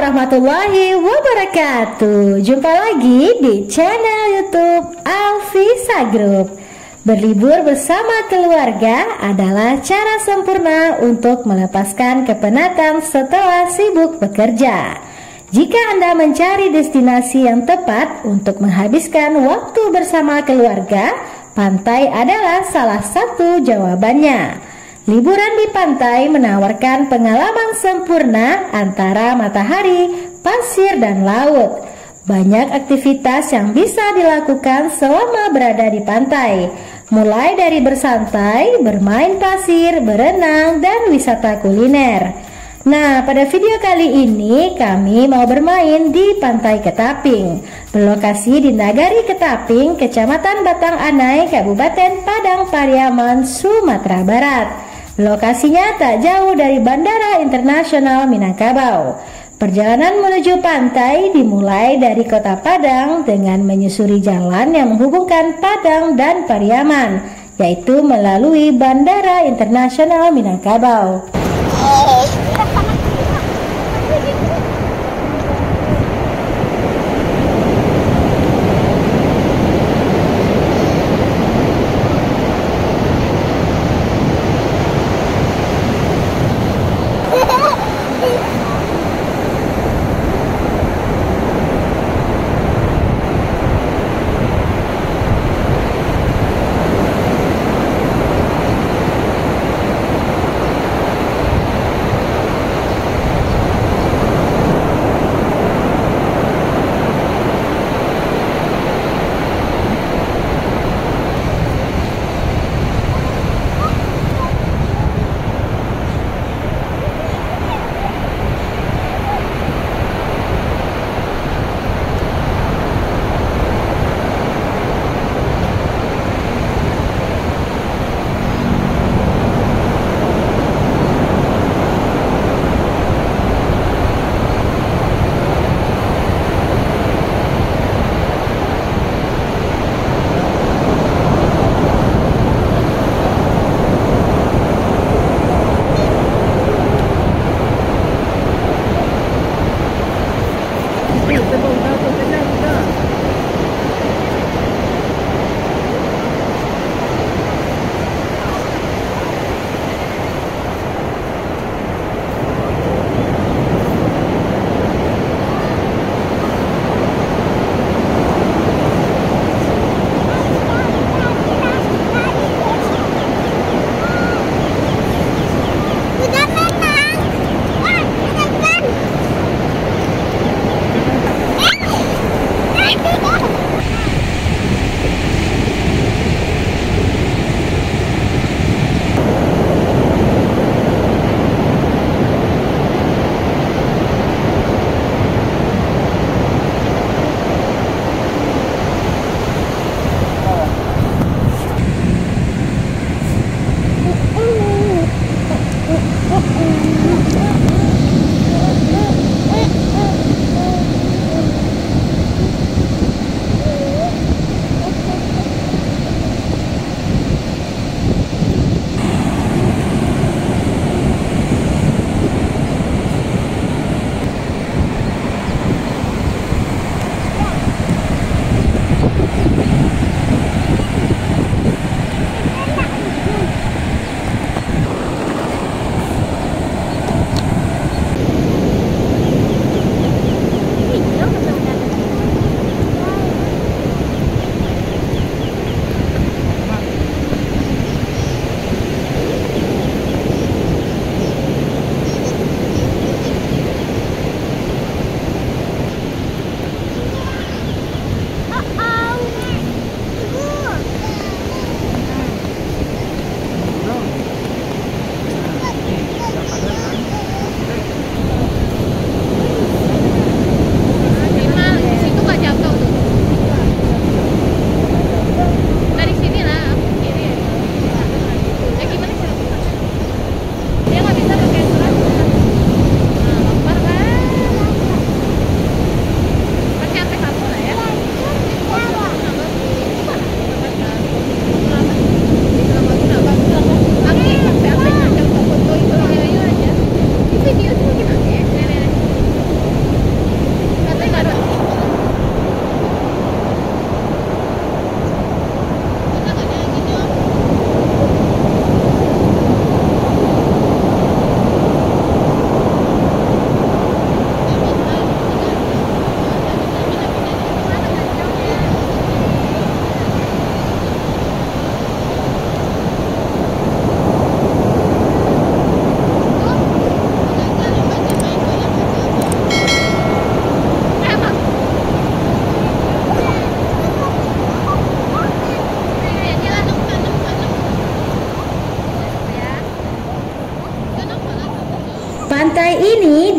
warahmatullahi wabarakatuh. Jumpa lagi di channel YouTube Alfisa Group. Berlibur bersama keluarga adalah cara sempurna untuk melepaskan kepenatan setelah sibuk bekerja. Jika Anda mencari destinasi yang tepat untuk menghabiskan waktu bersama keluarga, pantai adalah salah satu jawabannya. Liburan di pantai menawarkan pengalaman sempurna antara matahari, pasir, dan laut. Banyak aktivitas yang bisa dilakukan selama berada di pantai, mulai dari bersantai, bermain pasir, berenang, dan wisata kuliner. Nah, pada video kali ini kami mau bermain di Pantai Ketaping, berlokasi di Nagari Ketaping, Kecamatan Batang Anai, Kabupaten Padang Pariaman, Sumatera Barat. Lokasinya tak jauh dari Bandara Internasional Minangkabau. Perjalanan menuju pantai dimulai dari Kota Padang dengan menyusuri jalan yang menghubungkan Padang dan Pariaman, yaitu melalui Bandara Internasional Minangkabau.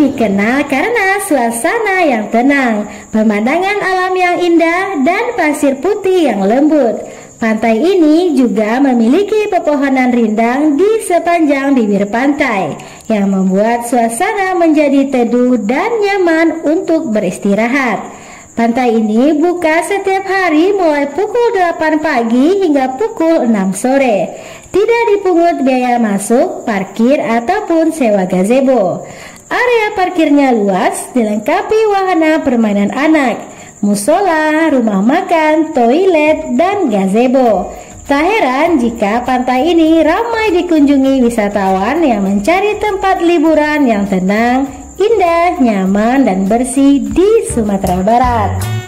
dikenal karena suasana yang tenang, pemandangan alam yang indah, dan pasir putih yang lembut. Pantai ini juga memiliki pepohonan rindang di sepanjang bibir pantai yang membuat suasana menjadi teduh dan nyaman untuk beristirahat. Pantai ini buka setiap hari mulai pukul 8 pagi hingga pukul 6 sore. Tidak dipungut biaya masuk, parkir, ataupun sewa gazebo. Area parkirnya luas, dilengkapi wahana permainan anak, musola, rumah makan, toilet, dan gazebo. Tak heran jika pantai ini ramai dikunjungi wisatawan yang mencari tempat liburan yang tenang, indah, nyaman, dan bersih di Sumatera Barat.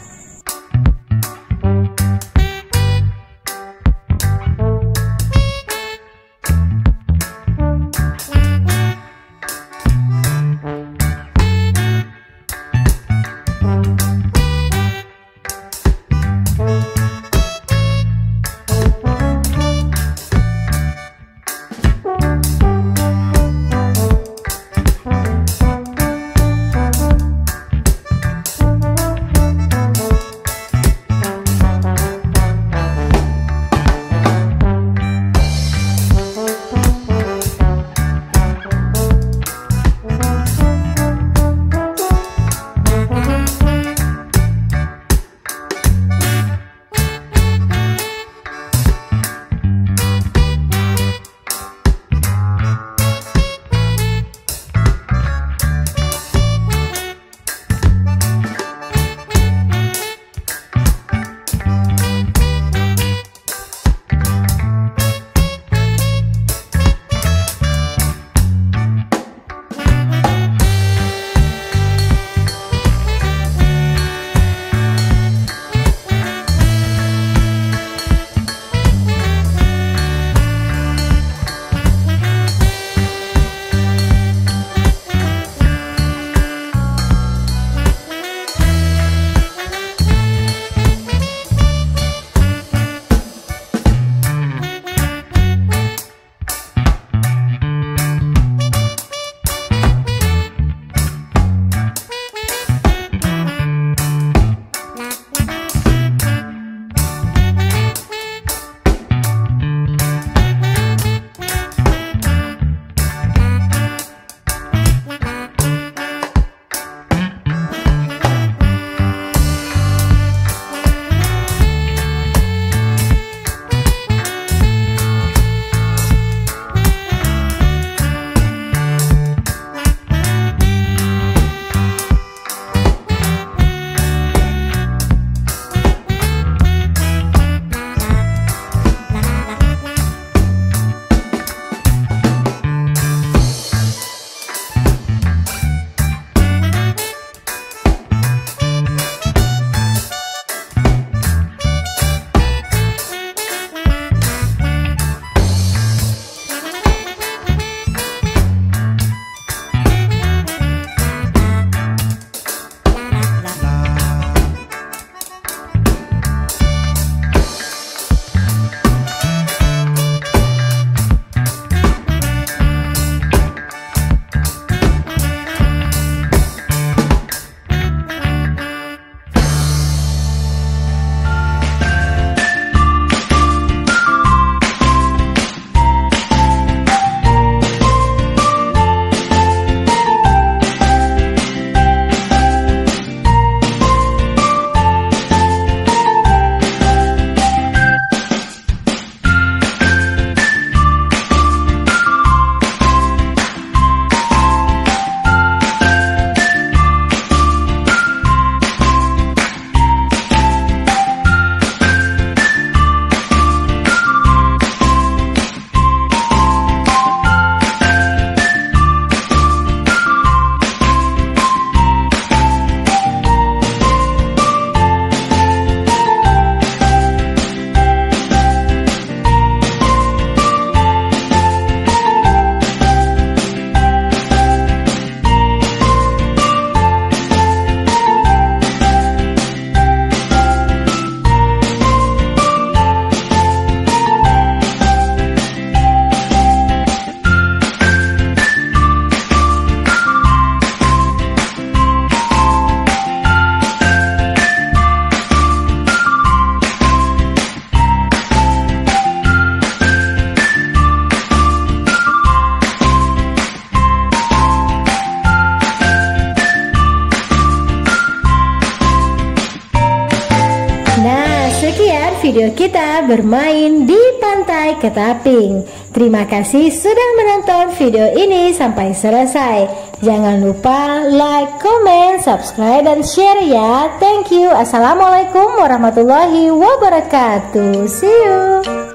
video kita bermain di Pantai Ketaping. Terima kasih sudah menonton video ini sampai selesai. Jangan lupa like, comment, subscribe, dan share ya. Thank you. Assalamualaikum warahmatullahi wabarakatuh. See you.